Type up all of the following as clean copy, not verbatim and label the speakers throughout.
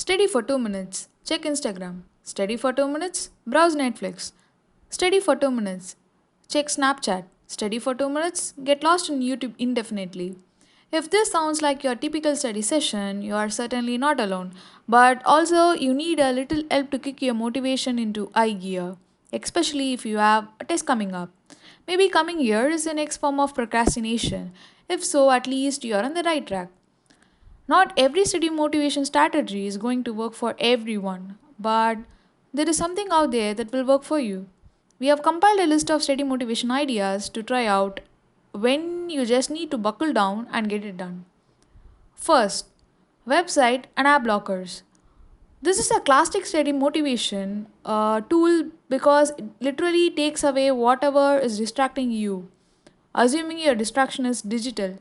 Speaker 1: Study for 2 minutes, check Instagram. Study for 2 minutes, browse Netflix. Study for 2 minutes, check Snapchat. Study for 2 minutes, get lost in YouTube indefinitely. If this sounds like your typical study session, you are certainly not alone. But also, you need a little help to kick your motivation into high gear, especially if you have a test coming up. Maybe coming year is the next form of procrastination. If so, at least you are on the right track. Not every study motivation strategy is going to work for everyone, but there is something out there that will work for you. We have compiled a list of study motivation ideas to try out when you just need to buckle down and get it done. First, website and app blockers. This is a classic study motivation tool because it literally takes away whatever is distracting you, assuming your distraction is digital.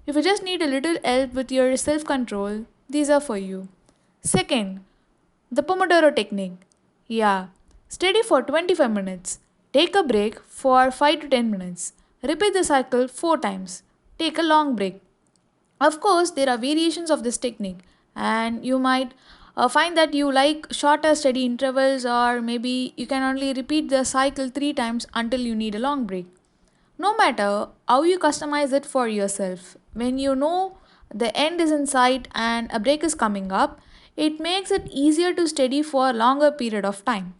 Speaker 1: If you just need a little help with your self control, these are for you. Second, the Pomodoro Technique. Yeah, study for 25 minutes. Take a break for 5 to 10 minutes. Repeat the cycle 4 times. Take a long break. Of course, there are variations of this technique, and you might find that you like shorter steady intervals, or maybe you can only repeat the cycle 3 times until you need a long break. No matter how you customize it for yourself, when you know the end is in sight and a break is coming up, it makes it easier to study for a longer period of time.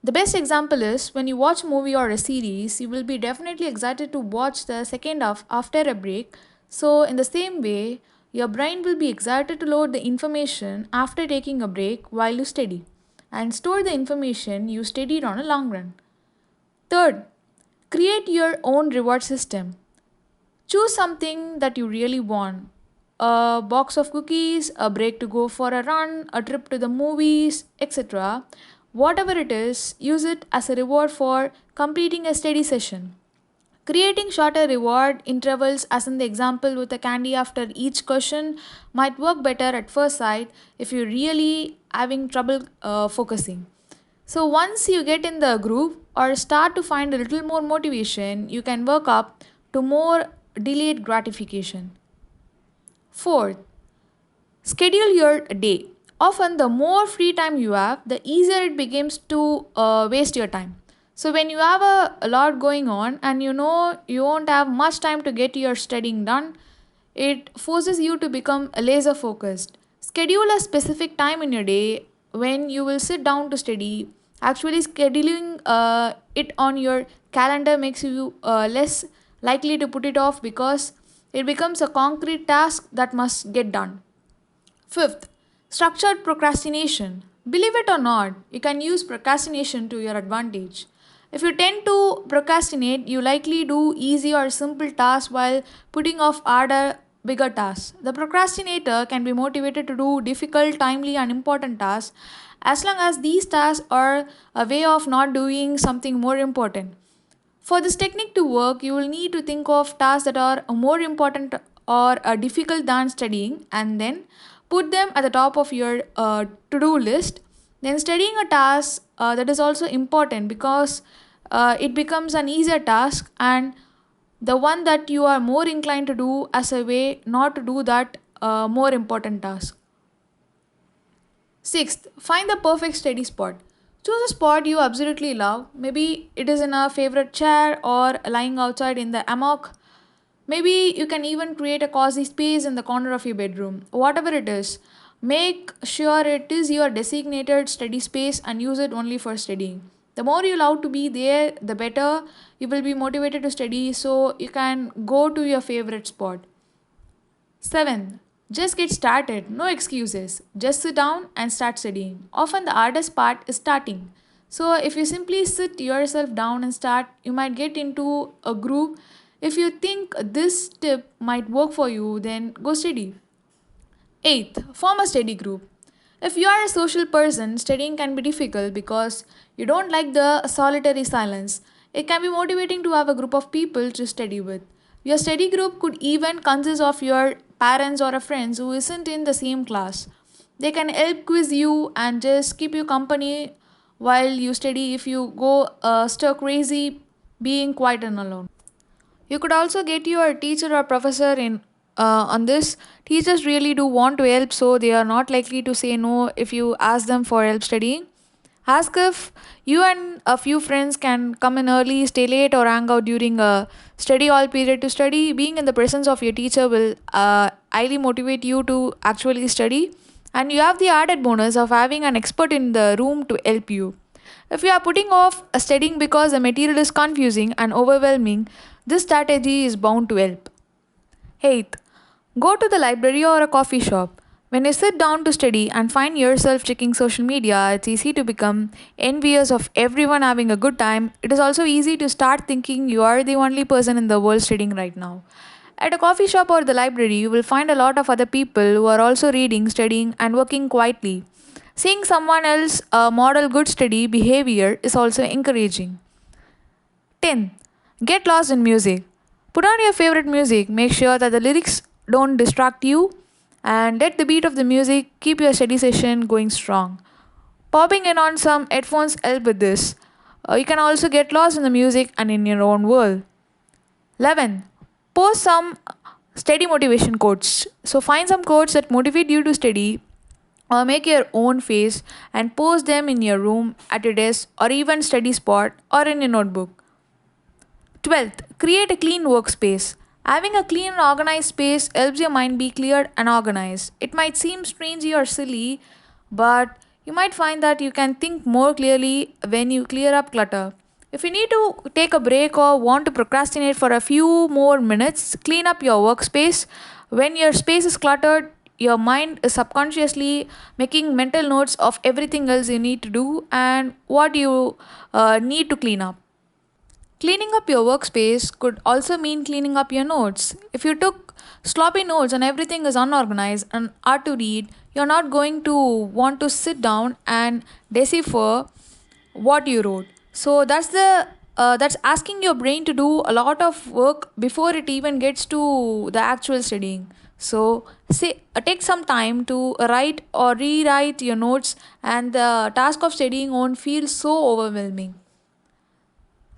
Speaker 1: The best example is when you watch a movie or a series, you will be definitely excited to watch the second half after a break. So, in the same way, your brain will be excited to load the information after taking a break while you study and store the information you studied on a long run. Third, create your own reward system. Choose something that you really want: a box of cookies, a break to go for a run, a trip to the movies, etc. Whatever it is, use it as a reward for completing a study session. Creating shorter reward intervals, as in the example with a candy after each question, might work better at first sight if you're really having trouble focusing. So, once you get in the groove or start to find a little more motivation, you can work up to more delayed gratification. Fourth, schedule your day. Often, the more free time you have, the easier it becomes to waste your time. So, when you have a lot going on and you know you won't have much time to get your studying done, it forces you to become laser focused. Schedule a specific time in your day when you will sit down to study. Actually, scheduling it on your calendar makes you less likely to put it off because it becomes a concrete task that must get done. Fifth, structured procrastination. Believe it or not, you can use procrastination to your advantage. If you tend to procrastinate, you likely do easy or simple tasks while putting off harder, bigger tasks. The procrastinator can be motivated to do difficult, timely, and important tasks as long as these tasks are a way of not doing something more important. For this technique to work, you will need to think of tasks that are more important or difficult than studying and then put them at the top of your to do list. Then, studying a task that is also important because it becomes an easier task and the one that you are more inclined to do as a way not to do that more important task. Sixth, find the perfect study spot. Choose a spot you absolutely love. Maybe it is in a favorite chair or lying outside in the hammock. Maybe you can even create a cozy space in the corner of your bedroom. Whatever it is, make sure it is your designated study space and use it only for studying. The more you love to be there, the better you will be motivated to study, so you can go to your favorite spot. 7. Just get started. No excuses. Just sit down and start studying. Often the hardest part is starting. So if you simply sit yourself down and start, you might get into a groove. If you think this tip might work for you, then go study. 8th, form a study group. If you are a social person, studying can be difficult because you don't like the solitary silence. It can be motivating to have a group of people to study with. Your study group could even consist of your parents or a friends who isn't in the same class. They can help quiz you and just keep you company while you study if you go stir crazy being quiet and alone. You could also get your teacher or professor in on this. Teachers really do want to help, so they are not likely to say no if you ask them for help studying. Ask if you and a few friends can come in early, stay late, or hang out during a study hall period to study. Being in the presence of your teacher will highly motivate you to actually study, and you have the added bonus of having an expert in the room to help you. If you are putting off studying because the material is confusing and overwhelming, this strategy is bound to help. 8th, go to the library or a coffee shop. When you sit down to study and find yourself checking social media, it's easy to become envious of everyone having a good time. It is also easy to start thinking you are the only person in the world studying right now. At a coffee shop or the library, you will find a lot of other people who are also reading, studying, and working quietly. Seeing someone else model good study behavior is also encouraging. 10. Get lost in music. Put on your favorite music, make sure that the lyrics don't distract you, and let the beat of the music keep your study session going strong. Popping in on some headphones help with this. You can also get lost in the music and in your own world. 11. Post some study motivation quotes. So find some quotes that motivate you to study or make your own face and post them in your room, at your desk, or even study spot or in your notebook. 12th, create a clean workspace. Having a clean and organized space helps your mind be clear and organized. It might seem strange or silly, but you might find that you can think more clearly when you clear up clutter. If you need to take a break or want to procrastinate for a few more minutes, clean up your workspace. When your space is cluttered, your mind is subconsciously making mental notes of everything else you need to do and what you need to clean up. Cleaning up your workspace could also mean cleaning up your notes. If you took sloppy notes and everything is unorganized and hard to read, you're not going to want to sit down and decipher what you wrote. So that's asking your brain to do a lot of work before it even gets to the actual studying. So take some time to write or rewrite your notes, and the task of studying won't feel so overwhelming.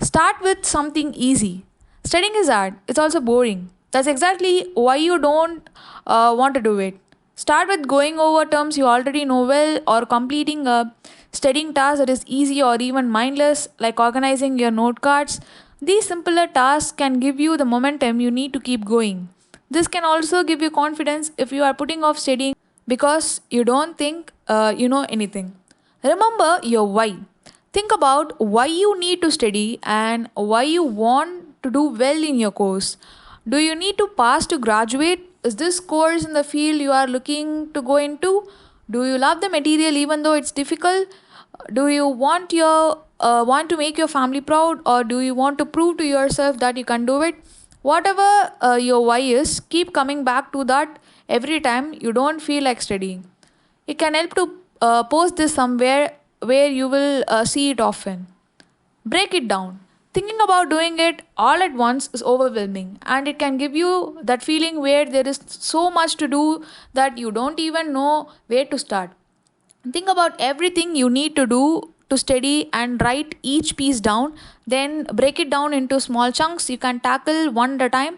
Speaker 1: Start with something easy. Studying is hard, it's also boring. That's exactly why you don't want to do it. Start with going over terms you already know well or completing a studying task that is easy or even mindless, like organizing your note cards. These simpler tasks can give you the momentum you need to keep going. This can also give you confidence if you are putting off studying because you don't think you know anything. Remember your why. Think about why you need to study and why you want to do well in your course. Do you need to pass to graduate? Is this course in the field you are looking to go into? Do you love the material even though it's difficult? Do you want to make your family proud, or do you want to prove to yourself that you can do it? Whatever your why is, keep coming back to that every time you don't feel like studying. It can help to post this somewhere where you will see it often. Break it down. Thinking about doing it all at once is overwhelming, and it can give you that feeling where there is so much to do that you don't even know where to start. Think about everything you need to do to study and write each piece down, then break it down into small chunks you can tackle one at a time.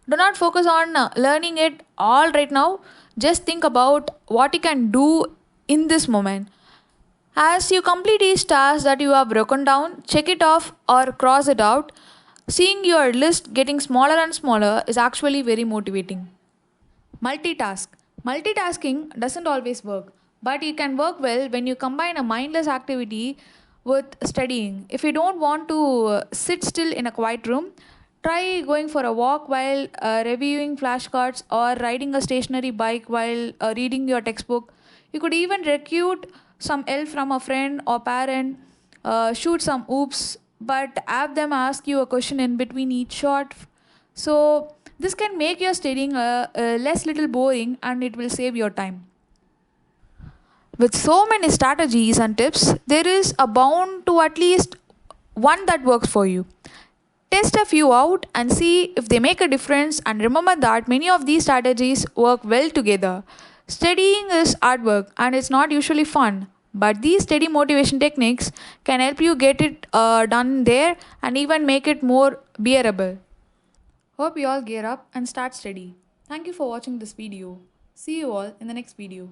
Speaker 1: Do not focus on learning it all right now. Just think about what you can do in this moment. As you complete each task that you have broken down, check it off or cross it out. Seeing your list getting smaller and smaller is actually very motivating. Multitask. Multitasking doesn't always work, but it can work well when you combine a mindless activity with studying. If you don't want to sit still in a quiet room, try going for a walk while reviewing flashcards or riding a stationary bike while reading your textbook. You could even recruit some help from a friend or parent, shoot some oops, but have them ask you a question in between each shot. So, this can make your studying less little boring, and it will save your time. With so many strategies and tips, there is a bound to at least one that works for you. Test a few out and see if they make a difference, and remember that many of these strategies work well together. Studying is hard work and it's not usually fun, but these steady motivation techniques can help you get it done there and even make it more bearable. Hope you all gear up and start study. Thank you for watching this video. See you all in the next video.